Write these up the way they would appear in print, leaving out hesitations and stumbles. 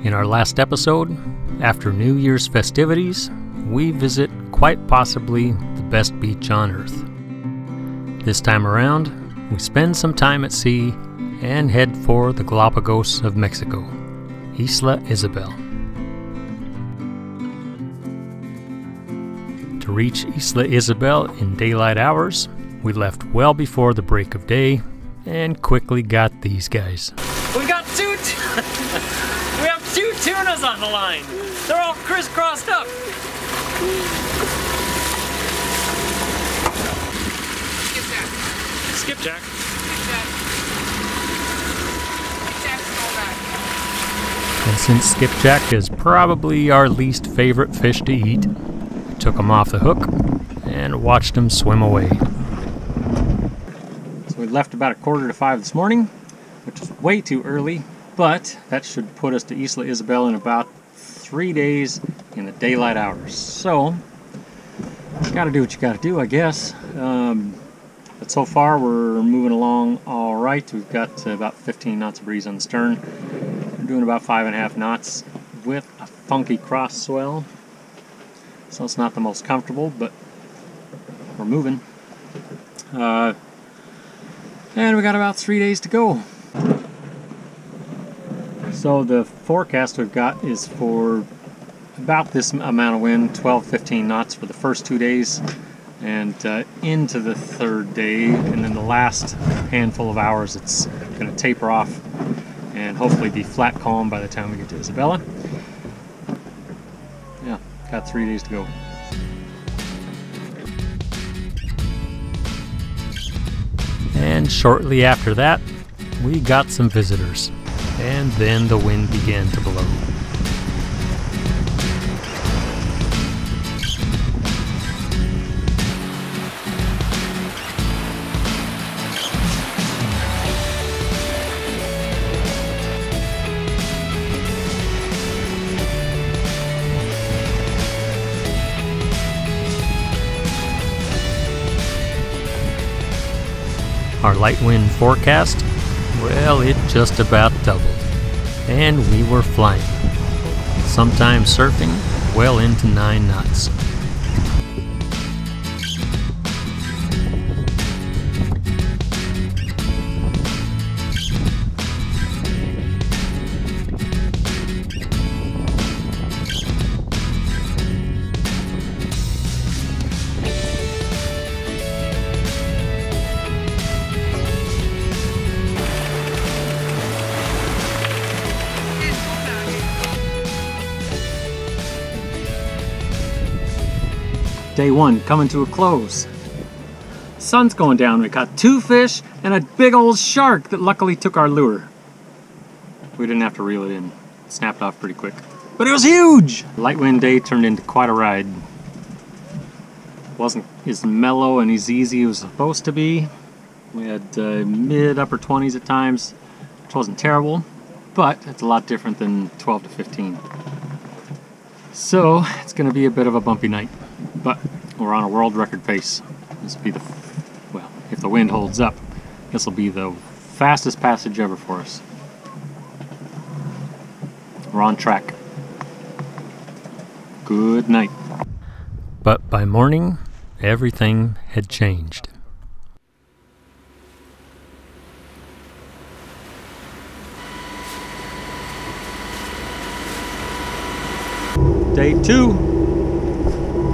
In our last episode, after New Year's festivities, we visit quite possibly the best beach on Earth. This time around, we spend some time at sea and head for the Galapagos of Mexico, Isla Isabel. To reach Isla Isabel in daylight hours, we left well before the break of day and quickly got these guys. We got we have two tunas on the line. They're all crisscrossed up. Skipjack. And since skipjack is probably our least favorite fish to eat, we took them off the hook and watched them swim away. So we left about 4:45 this morning, which is way too early, but that should put us to Isla Isabel in about 3 days in the daylight hours. So, gotta do what you gotta do, I guess. But so far we're moving along all right. We've got about 15 knots of breeze on the stern. We're doing about 5.5 knots with a funky cross swell. So it's not the most comfortable, but we're moving. And we got about 3 days to go. So the forecast we've got is for about this amount of wind, 12-15 knots for the first 2 days, and into the third day, and then the last handful of hours it's going to taper off and hopefully be flat calm by the time we get to Isabella. Yeah, got 3 days to go. And shortly after that, we got some visitors, and then the wind began to blow. Our light wind forecast, well, it just about doubled, and we were flying, sometimes surfing well into 9 knots. Day one coming to a close. Sun's going down. We caught 2 fish and a big old shark that luckily took our lure. We didn't have to reel it in. It snapped off pretty quick. But it was huge! Light wind day turned into quite a ride. Wasn't as mellow and as easy as it was supposed to be. We had mid-upper 20s at times, which wasn't terrible, but it's a lot different than 12 to 15. So it's going to be a bit of a bumpy night. But we're on a world record pace. This will be well, if the wind holds up, this will be the fastest passage ever for us. We're on track. Good night. But by morning, everything had changed. Day 2.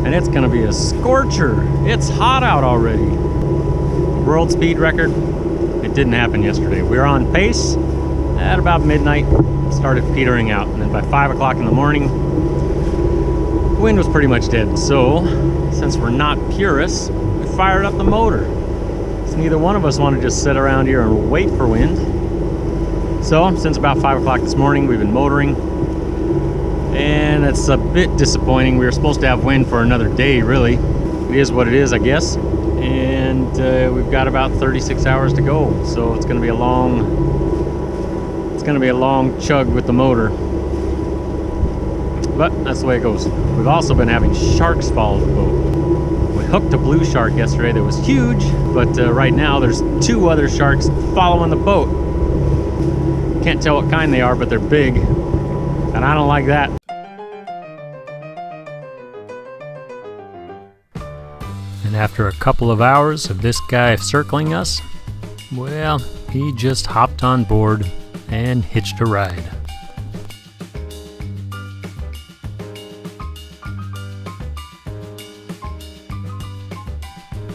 And it's gonna be a scorcher. It's hot out already. World speed record, it didn't happen yesterday. We were on pace at about midnight, started petering out, and then by 5 o'clock in the morning, the wind was pretty much dead. So, since we're not purists, we fired up the motor. So neither one of us want to just sit around here and wait for wind. So, since about 5 o'clock this morning, we've been motoring. And it's a bit disappointing. We were supposed to have wind for another day, really. It is what it is, I guess. And we've got about 36 hours to go, so it's going to be a long chug with the motor. But that's the way it goes. We've also been having sharks follow the boat. We hooked a blue shark yesterday that was huge, but right now there's 2 other sharks following the boat. Can't tell what kind they are, but they're big. And I don't like that. And after a couple of hours of this guy circling us, well, he just hopped on board and hitched a ride.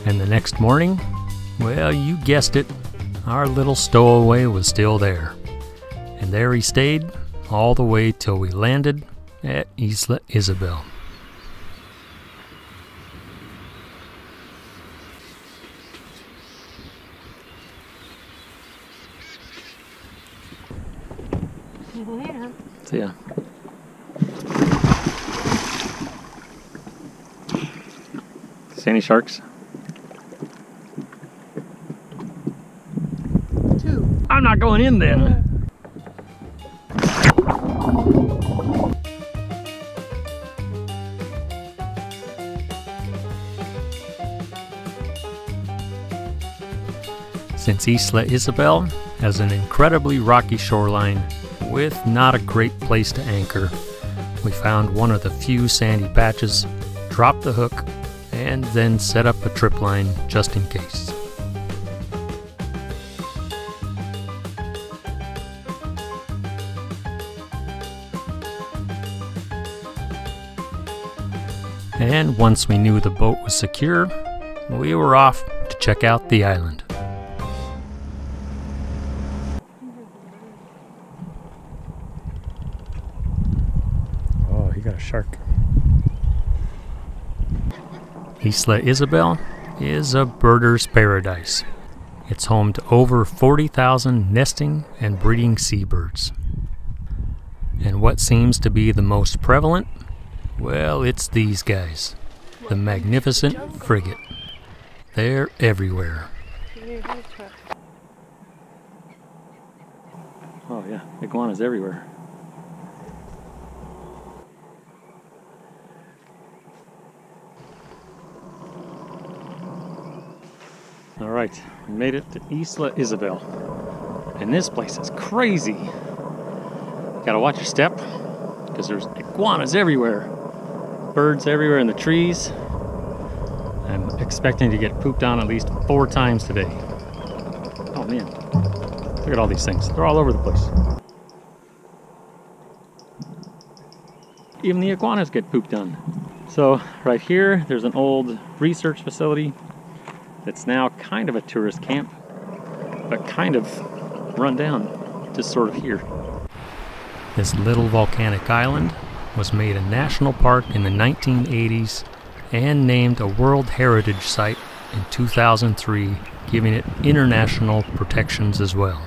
And the next morning, well, you guessed it, our little stowaway was still there. And there he stayed all the way till we landed at Isla Isabel. See you later. See ya. See any sharks? 2. I'm not going in then. Since Isla Isabel has an incredibly rocky shoreline with not a great place to anchor, we found one of the few sandy patches, dropped the hook, and then set up a trip line just in case. And once we knew the boat was secure, we were off to check out the island. Oh, he got a shark. Isla Isabel is a birder's paradise. It's home to over 40,000 nesting and breeding seabirds. And what seems to be the most prevalent? Well, it's these guys, the magnificent frigate. They're everywhere. Oh yeah, iguanas everywhere. All right, we made it to Isla Isabel. And this place is crazy. Gotta watch your step, because there's iguanas everywhere. Birds everywhere in the trees. I'm expecting to get pooped on at least 4 times today. Oh man, look at all these things. They're all over the place. Even the iguanas get pooped on. So right here, there's an old research facility that's now kind of a tourist camp, but kind of run down, just sort of here. This little volcanic island was made a national park in the 1980s and named a World Heritage Site in 2003, giving it international protections as well.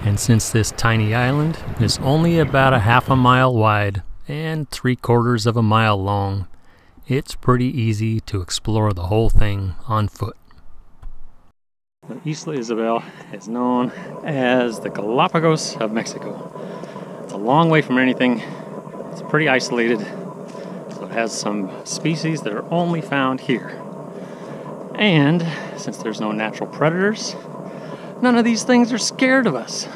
And since this tiny island is only about a half a mile wide and 3/4 of a mile long, it's pretty easy to explore the whole thing on foot. Isla Isabel is known as the Galapagos of Mexico. It's a long way from anything. It's pretty isolated. So it has some species that are only found here. And since there's no natural predators, none of these things are scared of us.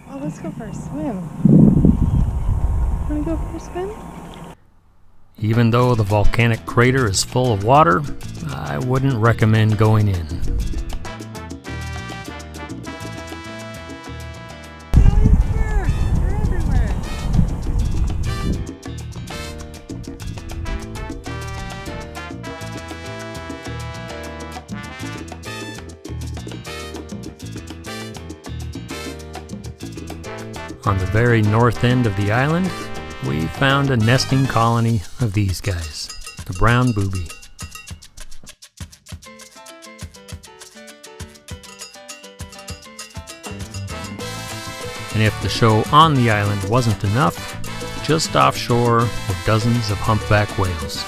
Oh, let's go for a swim. Want to go for a spin? Even though the volcanic crater is full of water, I wouldn't recommend going in. On the very north end of the island, we found a nesting colony of these guys, the brown booby. And if the show on the island wasn't enough, just offshore were dozens of humpback whales.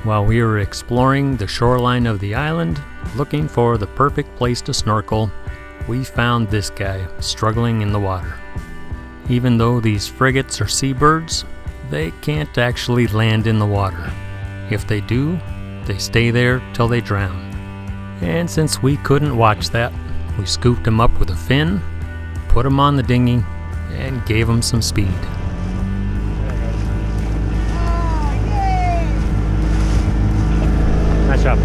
While we were exploring the shoreline of the island, looking for the perfect place to snorkel, we found this guy struggling in the water. Even though these frigates are seabirds, they can't actually land in the water. If they do, they stay there till they drown. And since we couldn't watch that, we scooped him up with a fin, put him on the dinghy, and gave him some speed. Nice job.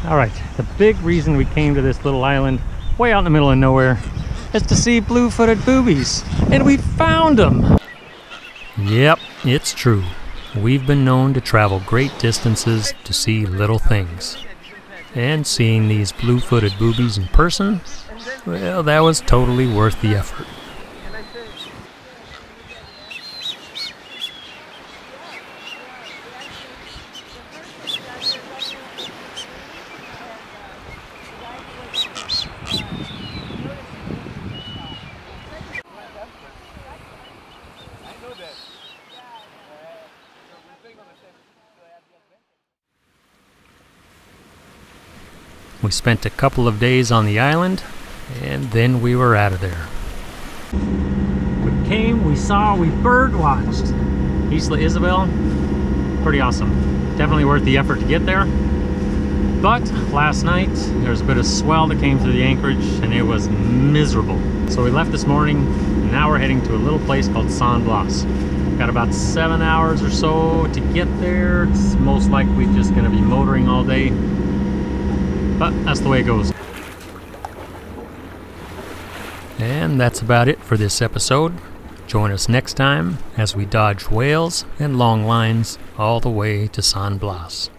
Alright, the big reason we came to this little island way out in the middle of nowhere is to see blue-footed boobies. And we found them! Yep, it's true. We've been known to travel great distances to see little things. And seeing these blue-footed boobies in person, well, that was totally worth the effort. We spent a couple of days on the island, and then we were out of there. We came, we saw, we bird watched. Isla Isabel, pretty awesome. Definitely worth the effort to get there. But last night, there was a bit of swell that came through the anchorage, and it was miserable. So we left this morning, and now we're heading to a little place called San Blas. Got about 7 hours or so to get there. It's most likely just gonna be motoring all day. But that's the way it goes. And that's about it for this episode. Join us next time as we dodge whales and long lines all the way to San Blas.